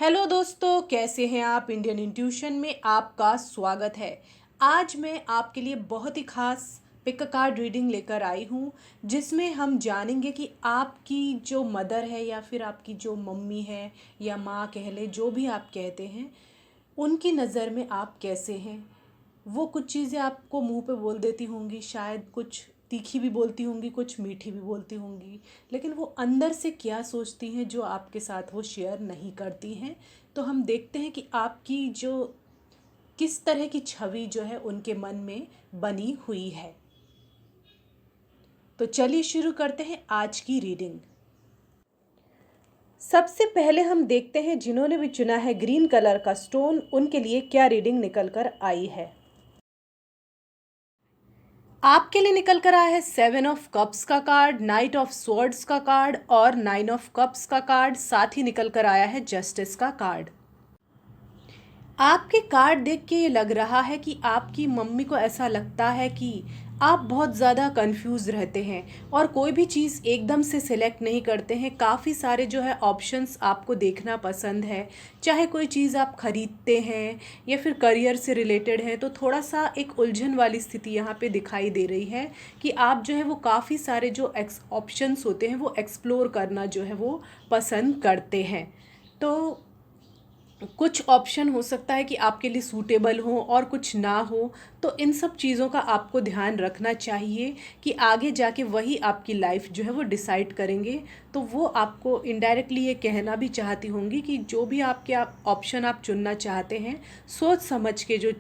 Hello दोस्तों, कैसे हैं आप। इंडियन इंट्यूशन में आपका स्वागत है। आज मैं आपके लिए बहुत ही खास पिक कार्ड रीडिंग लेकर आई हूँ, जिसमें हम जानेंगे कि आपकी जो मदर है या फिर आपकी जो मम्मी है या माँ कह ले, जो भी आप कहते हैं, उनकी नज़र में आप कैसे हैं। वो कुछ चीज़ें आपको मुंह पे बोल देती होंगी, शायद कुछ तीखी भी बोलती होंगी, कुछ मीठी भी बोलती होंगी, लेकिन वो अंदर से क्या सोचती हैं जो आपके साथ वो शेयर नहीं करती हैं। तो हम देखते हैं कि आपकी जो किस तरह की छवि जो है उनके मन में बनी हुई है। तो चलिए शुरू करते हैं आज की रीडिंग। सबसे पहले हम देखते हैं जिन्होंने भी चुना है ग्रीन कलर का स्टोन, उनके लिए क्या रीडिंग निकल कर आई है। आपके लिए निकल कर आया है 7 ऑफ कप्स का कार्ड, नाइट ऑफ स्वॉर्ड्स का कार्ड और 9 ऑफ कप्स का कार्ड। साथ ही निकल कर आया है जस्टिस का कार्ड। आपके कार्ड देख के ये लग रहा है कि आपकी मम्मी को ऐसा लगता है कि आप बहुत ज़्यादा कंफ्यूज रहते हैं और कोई भी चीज़ एकदम से सिलेक्ट नहीं करते हैं। काफ़ी सारे जो है ऑप्शंस आपको देखना पसंद है। चाहे कोई चीज़ आप खरीदते हैं या फिर करियर से रिलेटेड है, तो थोड़ा सा एक उलझन वाली स्थिति यहाँ पे दिखाई दे रही है कि आप जो है वो काफ़ी सारे जो ऑप्शंस होते हैं वो एक्सप्लोर करना जो है वो पसंद करते हैं। तो कुछ ऑप्शन हो सकता है कि आपके लिए सूटेबल हो और कुछ ना हो, तो इन सब चीज़ों का आपको ध्यान रखना चाहिए कि आगे जाके वही आपकी लाइफ जो है वो डिसाइड करेंगे। तो वो आपको इनडायरेक्टली ये कहना भी चाहती होंगी कि जो भी आपके ऑप्शन आप चुनना चाहते हैं, सोच समझ के जो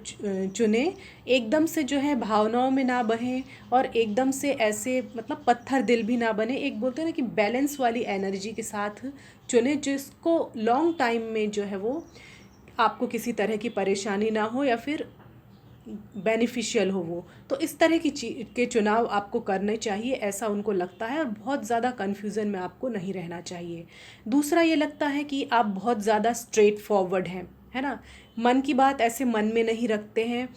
चुने, एकदम से जो है भावनाओं में ना बहें और एकदम से ऐसे मतलब पत्थर दिल भी ना बने। एक बोलते हैं ना कि बैलेंस वाली एनर्जी के साथ चुने, जिसको लॉन्ग टाइम में जो है वो आपको किसी तरह की परेशानी ना हो या फिर बेनिफिशियल हो वो। तो इस तरह की के चुनाव आपको करने चाहिए, ऐसा उनको लगता है। और बहुत ज़्यादा कन्फ्यूज़न में आपको नहीं रहना चाहिए। दूसरा ये लगता है कि आप बहुत ज़्यादा स्ट्रेट फॉरवर्ड हैं, है ना। मन की बात ऐसे मन में नहीं रखते हैं,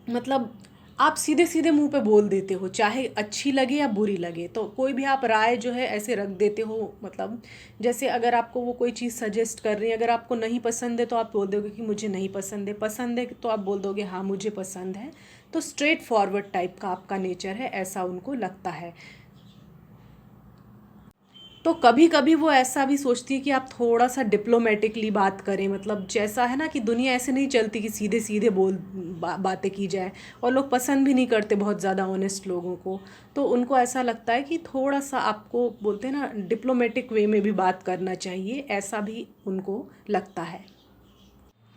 मतलब आप सीधे सीधे मुंह पे बोल देते हो, चाहे अच्छी लगे या बुरी लगे। तो कोई भी आप राय जो है ऐसे रख देते हो, मतलब जैसे अगर आपको वो कोई चीज़ सजेस्ट कर रही है, अगर आपको नहीं पसंद है तो आप बोल दोगे कि मुझे नहीं पसंद है, पसंद है तो आप बोल दोगे हाँ मुझे पसंद है। तो स्ट्रेट फॉरवर्ड टाइप का आपका नेचर है, ऐसा उनको लगता है। तो कभी कभी वो ऐसा भी सोचती है कि आप थोड़ा सा डिप्लोमेटिकली बात करें, मतलब जैसा है ना कि दुनिया ऐसे नहीं चलती कि सीधे सीधे बातें की जाए। और लोग पसंद भी नहीं करते बहुत ज़्यादा ऑनेस्ट लोगों को। तो उनको ऐसा लगता है कि थोड़ा सा आपको बोलते हैं ना डिप्लोमेटिक वे में भी बात करना चाहिए, ऐसा भी उनको लगता है।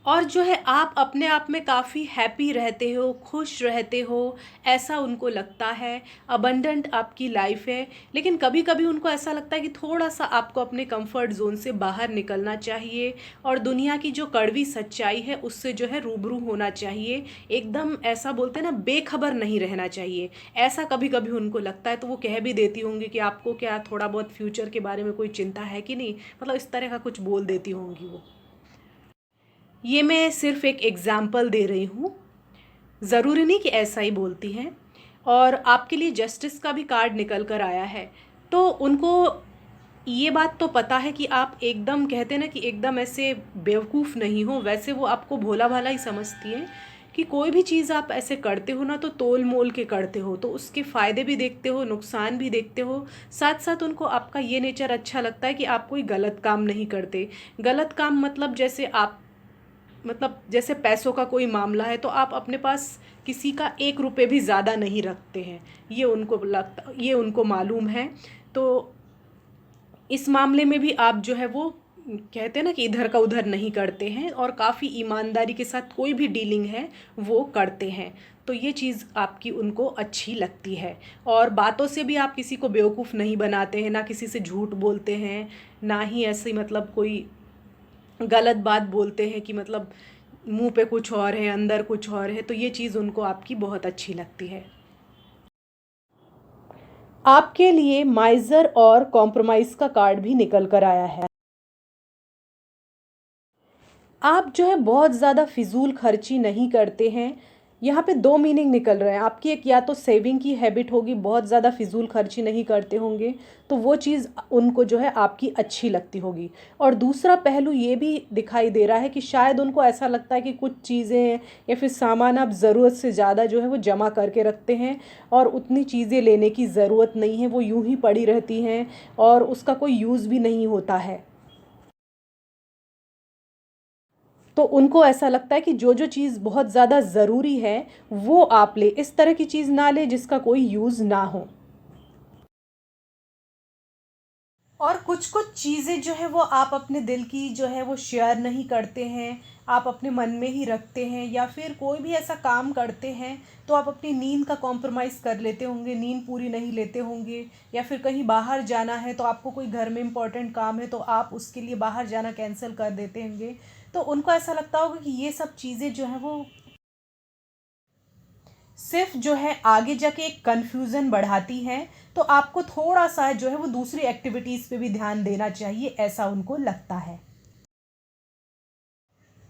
और जो है आप अपने आप में काफ़ी हैप्पी रहते हो, खुश रहते हो, ऐसा उनको लगता है। अबंडेंट आपकी लाइफ है। लेकिन कभी कभी उनको ऐसा लगता है कि थोड़ा सा आपको अपने कंफर्ट जोन से बाहर निकलना चाहिए और दुनिया की जो कड़वी सच्चाई है उससे जो है रूबरू होना चाहिए। एकदम ऐसा बोलते हैं ना बेखबर नहीं रहना चाहिए, ऐसा कभी कभी उनको लगता है। तो वो कह भी देती होंगी कि आपको क्या थोड़ा बहुत फ्यूचर के बारे में कोई चिंता है कि नहीं, मतलब इस तरह का कुछ बोल देती होंगी वो। ये मैं सिर्फ एक एग्ज़ाम्पल दे रही हूँ, ज़रूरी नहीं कि ऐसा ही बोलती हैं। और आपके लिए जस्टिस का भी कार्ड निकल कर आया है। तो उनको ये बात तो पता है कि आप एकदम कहते हैं ना कि एकदम ऐसे बेवकूफ़ नहीं हो, वैसे वो आपको भोला भाला ही समझती हैं कि कोई भी चीज़ आप ऐसे करते हो ना तो तोल मोल के करते हो, तो उसके फ़ायदे भी देखते हो, नुकसान भी देखते हो। साथ साथ उनको आपका ये नेचर अच्छा लगता है कि आप कोई गलत काम नहीं करते। गलत काम मतलब जैसे आप, मतलब जैसे पैसों का कोई मामला है तो आप अपने पास किसी का 1 रुपये भी ज़्यादा नहीं रखते हैं, ये उनको मालूम है। तो इस मामले में भी आप जो है वो कहते हैं ना कि इधर का उधर नहीं करते हैं और काफ़ी ईमानदारी के साथ कोई भी डीलिंग है वो करते हैं। तो ये चीज़ आपकी उनको अच्छी लगती है। और बातों से भी आप किसी को बेवकूफ़ नहीं बनाते हैं, ना किसी से झूठ बोलते हैं, ना ही ऐसे मतलब कोई गलत बात बोलते हैं कि मतलब मुंह पे कुछ और है अंदर कुछ और है। तो ये चीज़ उनको आपकी बहुत अच्छी लगती है। आपके लिए माइजर और कॉम्प्रोमाइज़ का कार्ड भी निकल कर आया है। आप जो है बहुत ज़्यादा फिजूल खर्ची नहीं करते हैं, यहाँ पे दो मीनिंग निकल रहे हैं आपकी। एक, या तो सेविंग की हैबिट होगी, बहुत ज़्यादा फिजूल खर्ची नहीं करते होंगे, तो वो चीज़ उनको जो है आपकी अच्छी लगती होगी। और दूसरा पहलू ये भी दिखाई दे रहा है कि शायद उनको ऐसा लगता है कि कुछ चीज़ें या फिर सामान आप ज़रूरत से ज़्यादा जो है वो जमा करके रखते हैं और उतनी चीज़ें लेने की ज़रूरत नहीं है, वो यूं ही पड़ी रहती हैं और उसका कोई यूज़ भी नहीं होता है। तो उनको ऐसा लगता है कि जो जो चीज़ बहुत ज़्यादा ज़रूरी है वो आप ले, इस तरह की चीज़ ना ले जिसका कोई यूज़ ना हो। और कुछ कुछ चीज़ें जो है वो आप अपने दिल की जो है वो शेयर नहीं करते हैं, आप अपने मन में ही रखते हैं। या फिर कोई भी ऐसा काम करते हैं तो आप अपनी नींद का कॉम्प्रोमाइज़ कर लेते होंगे, नींद पूरी नहीं लेते होंगे। या फिर कहीं बाहर जाना है तो आपको कोई घर में इम्पोर्टेंट काम है तो आप उसके लिए बाहर जाना कैंसिल कर देते होंगे। तो उनको ऐसा लगता होगा कि ये सब चीज़ें जो हैं वो सिर्फ जो है आगे जाके एक कन्फ्यूज़न बढ़ाती हैं। तो आपको थोड़ा सा जो है वो दूसरी एक्टिविटीज़ पे भी ध्यान देना चाहिए, ऐसा उनको लगता है।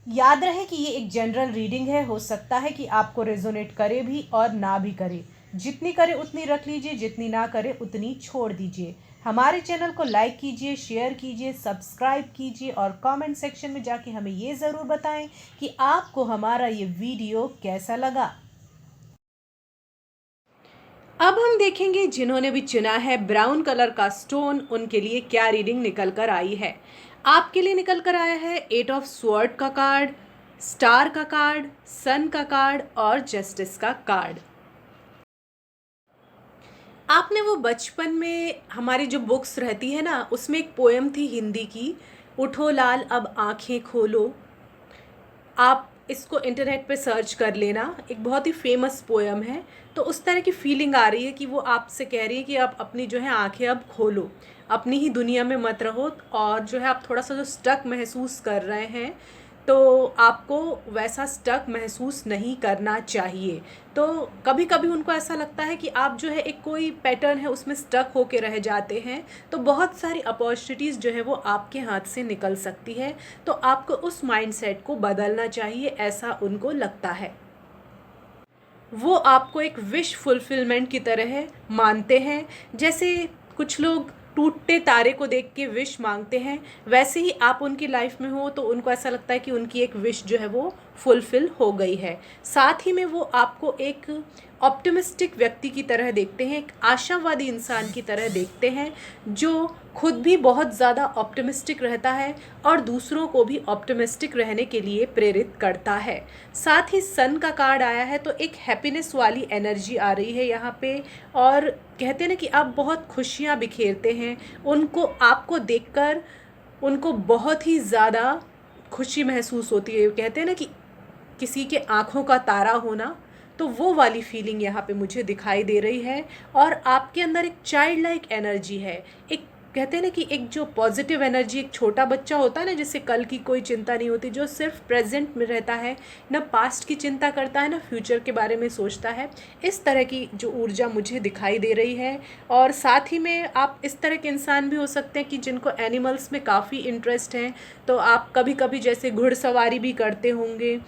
याद रहे कि ये एक जनरल रीडिंग है, हो सकता है कि आपको रेजोनेट करे भी और ना भी करे। जितनी करे उतनी रख लीजिए, जितनी ना करे उतनी छोड़ दीजिए। हमारे चैनल को लाइक कीजिए, शेयर कीजिए, सब्सक्राइब कीजिए और कमेंट सेक्शन में जाके हमें ये ज़रूर बताएं कि आपको हमारा ये वीडियो कैसा लगा। अब हम देखेंगे जिन्होंने भी चुना है ब्राउन कलर का स्टोन, उनके लिए क्या रीडिंग निकल कर आई है। आपके लिए निकल कर आया है 8 ऑफ स्वॉर्ड का कार्ड, स्टार का कार्ड, सन का कार्ड और जस्टिस का कार्ड। आपने वो बचपन में हमारी जो बुक्स रहती है ना, उसमें एक पोएम थी हिंदी की, उठो लाल अब आंखें खोलो। आप इसको इंटरनेट पे सर्च कर लेना, एक बहुत ही फेमस पोएम है। तो उस तरह की फीलिंग आ रही है कि वो आपसे कह रही है कि आप अपनी जो है आंखें अब खोलो, अपनी ही दुनिया में मत रहो। और जो है आप थोड़ा सा जो स्टक महसूस कर रहे हैं तो आपको वैसा स्टक महसूस नहीं करना चाहिए। तो कभी कभी उनको ऐसा लगता है कि आप जो है एक कोई पैटर्न है उसमें स्टक होके रह जाते हैं, तो बहुत सारी अपॉर्चुनिटीज़ जो है वो आपके हाथ से निकल सकती है। तो आपको उस माइंडसेट को बदलना चाहिए, ऐसा उनको लगता है। वो आपको एक विश फुलफिलमेंट की तरह मानते हैं। जैसे कुछ लोग टूटते तारे को देख के विश मांगते हैं, वैसे ही आप उनकी लाइफ में हो तो उनको ऐसा लगता है कि उनकी एक विश जो है वो फुलफिल हो गई है। साथ ही में वो आपको एक ऑप्टिमिस्टिक व्यक्ति की तरह देखते हैं, एक आशावादी इंसान की तरह देखते हैं, जो खुद भी बहुत ज़्यादा ऑप्टिमिस्टिक रहता है और दूसरों को भी ऑप्टिमिस्टिक रहने के लिए प्रेरित करता है। साथ ही सन का कार्ड आया है तो एक हैप्पीनेस वाली एनर्जी आ रही है यहाँ पे। और कहते हैं ना कि आप बहुत खुशियाँ बिखेरते हैं, उनको आपको देखकर उनको बहुत ही ज़्यादा खुशी महसूस होती है। कहते हैं ना कि किसी के आँखों का तारा होना, तो वो वाली फीलिंग यहाँ पे मुझे दिखाई दे रही है। और आपके अंदर एक चाइल्ड लाइक एनर्जी है, एक कहते हैं ना कि एक जो पॉजिटिव एनर्जी, एक छोटा बच्चा होता है ना जिससे कल की कोई चिंता नहीं होती, जो सिर्फ प्रेजेंट में रहता है, ना पास्ट की चिंता करता है ना फ्यूचर के बारे में सोचता है, इस तरह की जो ऊर्जा मुझे दिखाई दे रही है। और साथ ही में आप इस तरह के इंसान भी हो सकते हैं कि जिनको एनिमल्स में काफ़ी इंटरेस्ट है, तो आप कभी कभी जैसे घुड़सवारी भी करते होंगे,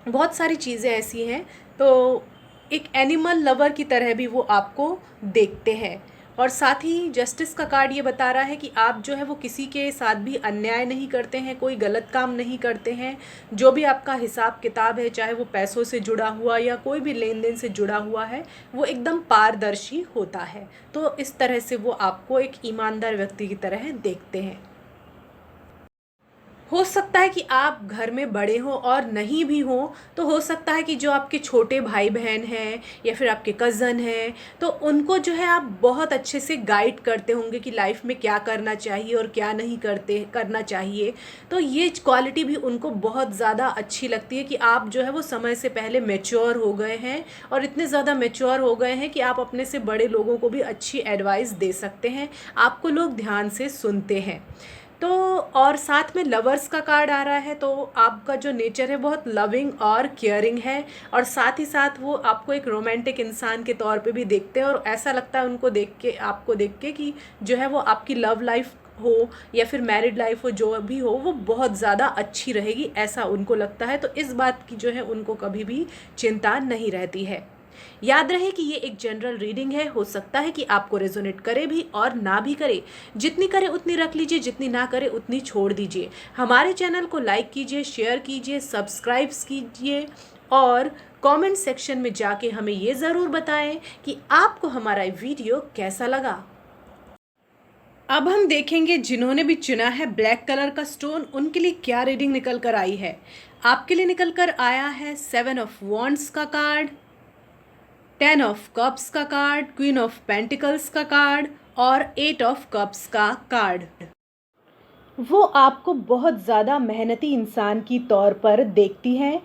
बहुत सारी चीज़ें ऐसी हैं। तो एक एनिमल लवर की तरह भी वो आपको देखते हैं। और साथ ही जस्टिस का कार्ड ये बता रहा है कि आप जो है वो किसी के साथ भी अन्याय नहीं करते हैं, कोई गलत काम नहीं करते हैं। जो भी आपका हिसाब किताब है, चाहे वो पैसों से जुड़ा हुआ या कोई भी लेन देन से जुड़ा हुआ है, वो एकदम पारदर्शी होता है। तो इस तरह से वो आपको एक ईमानदार व्यक्ति की तरह देखते हैं। हो सकता है कि आप घर में बड़े हो और नहीं भी हो, तो हो सकता है कि जो आपके छोटे भाई बहन हैं या फिर आपके कज़न हैं, तो उनको जो है आप बहुत अच्छे से गाइड करते होंगे कि लाइफ में क्या करना चाहिए और क्या नहीं करना चाहिए। तो ये क्वालिटी भी उनको बहुत ज़्यादा अच्छी लगती है कि आप जो है वो समय से पहले मैच्योर हो गए हैं और इतने ज़्यादा मैच्योर हो गए हैं कि आप अपने से बड़े लोगों को भी अच्छी एडवाइस दे सकते हैं, आपको लोग ध्यान से सुनते हैं। तो और साथ में लवर्स का कार्ड आ रहा है, तो आपका जो नेचर है बहुत लविंग और केयरिंग है। और साथ ही साथ वो आपको एक रोमांटिक इंसान के तौर पे भी देखते हैं और ऐसा लगता है उनको देख के, आपको देख के कि जो है वो आपकी लव लाइफ हो या फिर मैरिड लाइफ हो, जो भी हो वो बहुत ज़्यादा अच्छी रहेगी, ऐसा उनको लगता है। तो इस बात की जो है उनको कभी भी चिंता नहीं रहती है। याद रहे कि ये एक जनरल रीडिंग है, हो सकता है कि आपको रेजोनेट करे भी और ना भी करे। जितनी करे उतनी रख लीजिए, जितनी ना करे उतनी छोड़ दीजिए। हमारे चैनल को लाइक कीजिए, शेयर कीजिए, सब्सक्राइब कीजिए और कमेंट सेक्शन में जाके हमें ये ज़रूर बताएं कि आपको हमारा वीडियो कैसा लगा। अब हम देखेंगे जिन्होंने भी चुना है ब्लैक कलर का स्टोन, उनके लिए क्या रीडिंग निकल कर आई है। आपके लिए निकल कर आया है 7 ऑफ वॉन्ड्स का कार्ड, 10 ऑफ कप्स का कार्ड, क्वीन ऑफ पेंटिकल्स का कार्ड और 8 ऑफ कप्स का कार्ड। वो आपको बहुत ज़्यादा मेहनती इंसान की तौर पर देखती हैं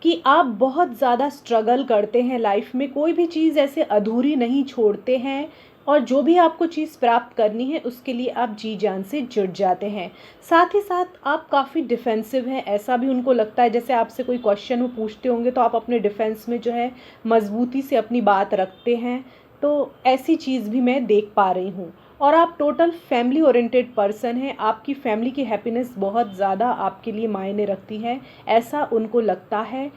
कि आप बहुत ज़्यादा स्ट्रगल करते हैं लाइफ में, कोई भी चीज़ ऐसे अधूरी नहीं छोड़ते हैं और जो भी आपको चीज़ प्राप्त करनी है उसके लिए आप जी जान से जुट जाते हैं। साथ ही साथ आप काफ़ी डिफेंसिव हैं, ऐसा भी उनको लगता है। जैसे आपसे कोई क्वेश्चन वो पूछते होंगे तो आप अपने डिफेंस में जो है मजबूती से अपनी बात रखते हैं, तो ऐसी चीज़ भी मैं देख पा रही हूँ। और आप टोटल फैमिली ओरिएंटेड पर्सन हैं, आपकी फैमिली की हैप्पीनेस बहुत ज़्यादा आपके लिए मायने रखती है, ऐसा उनको लगता है।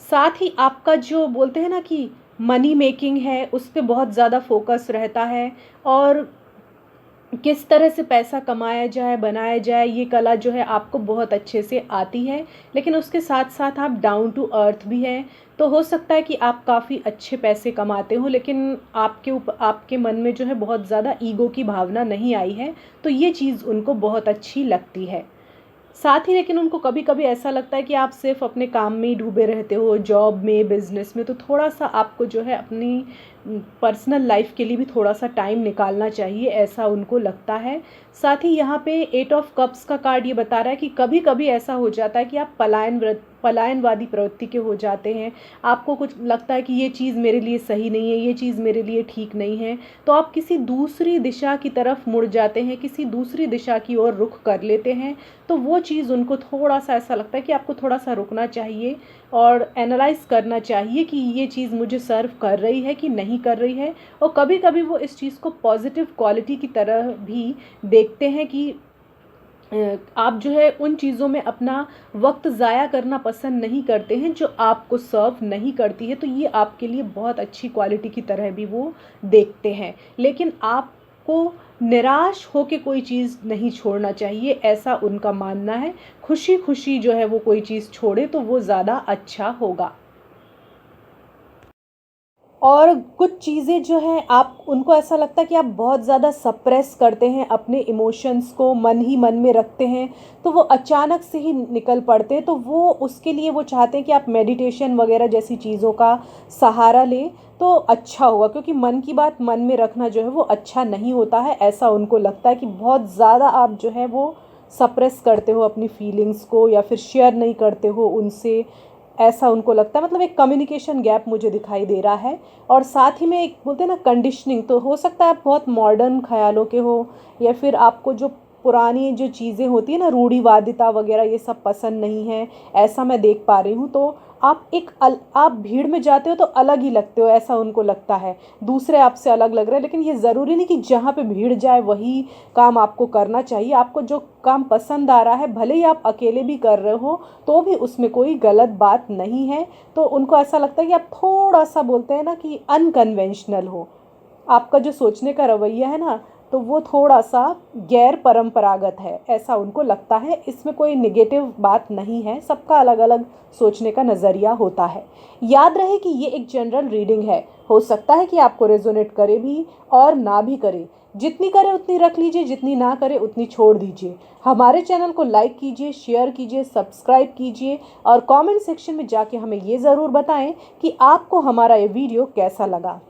साथ ही आपका जो बोलते हैं ना कि मनी मेकिंग है, उस पे बहुत ज़्यादा फोकस रहता है और किस तरह से पैसा कमाया जाए, बनाया जाए, ये कला जो है आपको बहुत अच्छे से आती है। लेकिन उसके साथ साथ आप डाउन टू अर्थ भी हैं, तो हो सकता है कि आप काफ़ी अच्छे पैसे कमाते हो लेकिन आपके मन में जो है बहुत ज़्यादा ईगो की भावना नहीं आई है, तो ये चीज़ उनको बहुत अच्छी लगती है। साथ ही लेकिन उनको कभी कभी ऐसा लगता है कि आप सिर्फ अपने काम में ही डूबे रहते हो, जॉब में, बिजनेस में, तो थोड़ा सा आपको जो है अपनी पर्सनल लाइफ के लिए भी थोड़ा सा टाइम निकालना चाहिए, ऐसा उनको लगता है। साथ ही यहाँ पे 8 ऑफ कप्स का कार्ड ये बता रहा है कि कभी कभी ऐसा हो जाता है कि आप पलायनवादी प्रवृत्ति के हो जाते हैं। आपको कुछ लगता है कि ये चीज़ मेरे लिए सही नहीं है, ये चीज़ मेरे लिए ठीक नहीं है, तो आप किसी दूसरी दिशा की तरफ मुड़ जाते हैं, किसी दूसरी दिशा की ओर रुख कर लेते हैं। तो वो चीज़ उनको थोड़ा सा ऐसा लगता है कि आपको थोड़ा सा रुकना चाहिए और एनालाइज करना चाहिए कि ये चीज़ मुझे सर्व कर रही है कि नहीं कर रही है। और कभी कभी वो इस चीज़ को पॉजिटिव क्वालिटी की तरह भी देखते हैं कि आप जो है उन चीज़ों में अपना वक्त ज़ाया करना पसंद नहीं करते हैं जो आपको सर्व नहीं करती है, तो ये आपके लिए बहुत अच्छी क्वालिटी की तरह भी वो देखते हैं। लेकिन आपको निराश होकर कोई चीज़ नहीं छोड़ना चाहिए, ऐसा उनका मानना है। खुशी खुशी जो है वो कोई चीज़ छोड़े तो वो ज़्यादा अच्छा होगा। और कुछ चीज़ें जो हैं आप उनको ऐसा लगता है कि आप बहुत ज़्यादा सप्रेस करते हैं अपने इमोशंस को, मन ही मन में रखते हैं, तो वो अचानक से ही निकल पड़ते हैं। तो वो उसके लिए वो चाहते हैं कि आप मेडिटेशन वगैरह जैसी चीज़ों का सहारा लें तो अच्छा होगा, क्योंकि मन की बात मन में रखना जो है वो अच्छा नहीं होता है। ऐसा उनको लगता है कि बहुत ज़्यादा आप जो है वो सप्रेस करते हो अपनी फीलिंग्स को या फिर शेयर नहीं करते हो उनसे, ऐसा उनको लगता है। मतलब एक कम्युनिकेशन गैप मुझे दिखाई दे रहा है। और साथ ही में एक बोलते हैं ना कंडीशनिंग, तो हो सकता है आप बहुत मॉडर्न ख्यालों के हो या फिर आपको जो पुरानी जो चीज़ें होती है ना, रूढ़िवादिता वगैरह, ये सब पसंद नहीं है, ऐसा मैं देख पा रही हूँ। तो आप भीड़ में जाते हो तो अलग ही लगते हो, ऐसा उनको लगता है, दूसरे आपसे अलग लग रहे हैं। लेकिन ये ज़रूरी नहीं कि जहाँ पे भीड़ जाए वही काम आपको करना चाहिए। आपको जो काम पसंद आ रहा है, भले ही आप अकेले भी कर रहे हो तो भी उसमें कोई गलत बात नहीं है। तो उनको ऐसा लगता है कि आप थोड़ा सा बोलते हैं ना कि अनकन्वेंशनल हो, आपका जो सोचने का रवैया है ना, तो वो थोड़ा सा गैर परंपरागत है, ऐसा उनको लगता है। इसमें कोई निगेटिव बात नहीं है, सबका अलग अलग सोचने का नज़रिया होता है। याद रहे कि ये एक जनरल रीडिंग है, हो सकता है कि आपको रेजोनेट करे भी और ना भी करे। जितनी करे उतनी रख लीजिए, जितनी ना करे उतनी छोड़ दीजिए। हमारे चैनल को लाइक कीजिए, शेयर कीजिए, सब्सक्राइब कीजिए और कमेंट सेक्शन में जाके हमें ये ज़रूर बताएं कि आपको हमारा ये वीडियो कैसा लगा।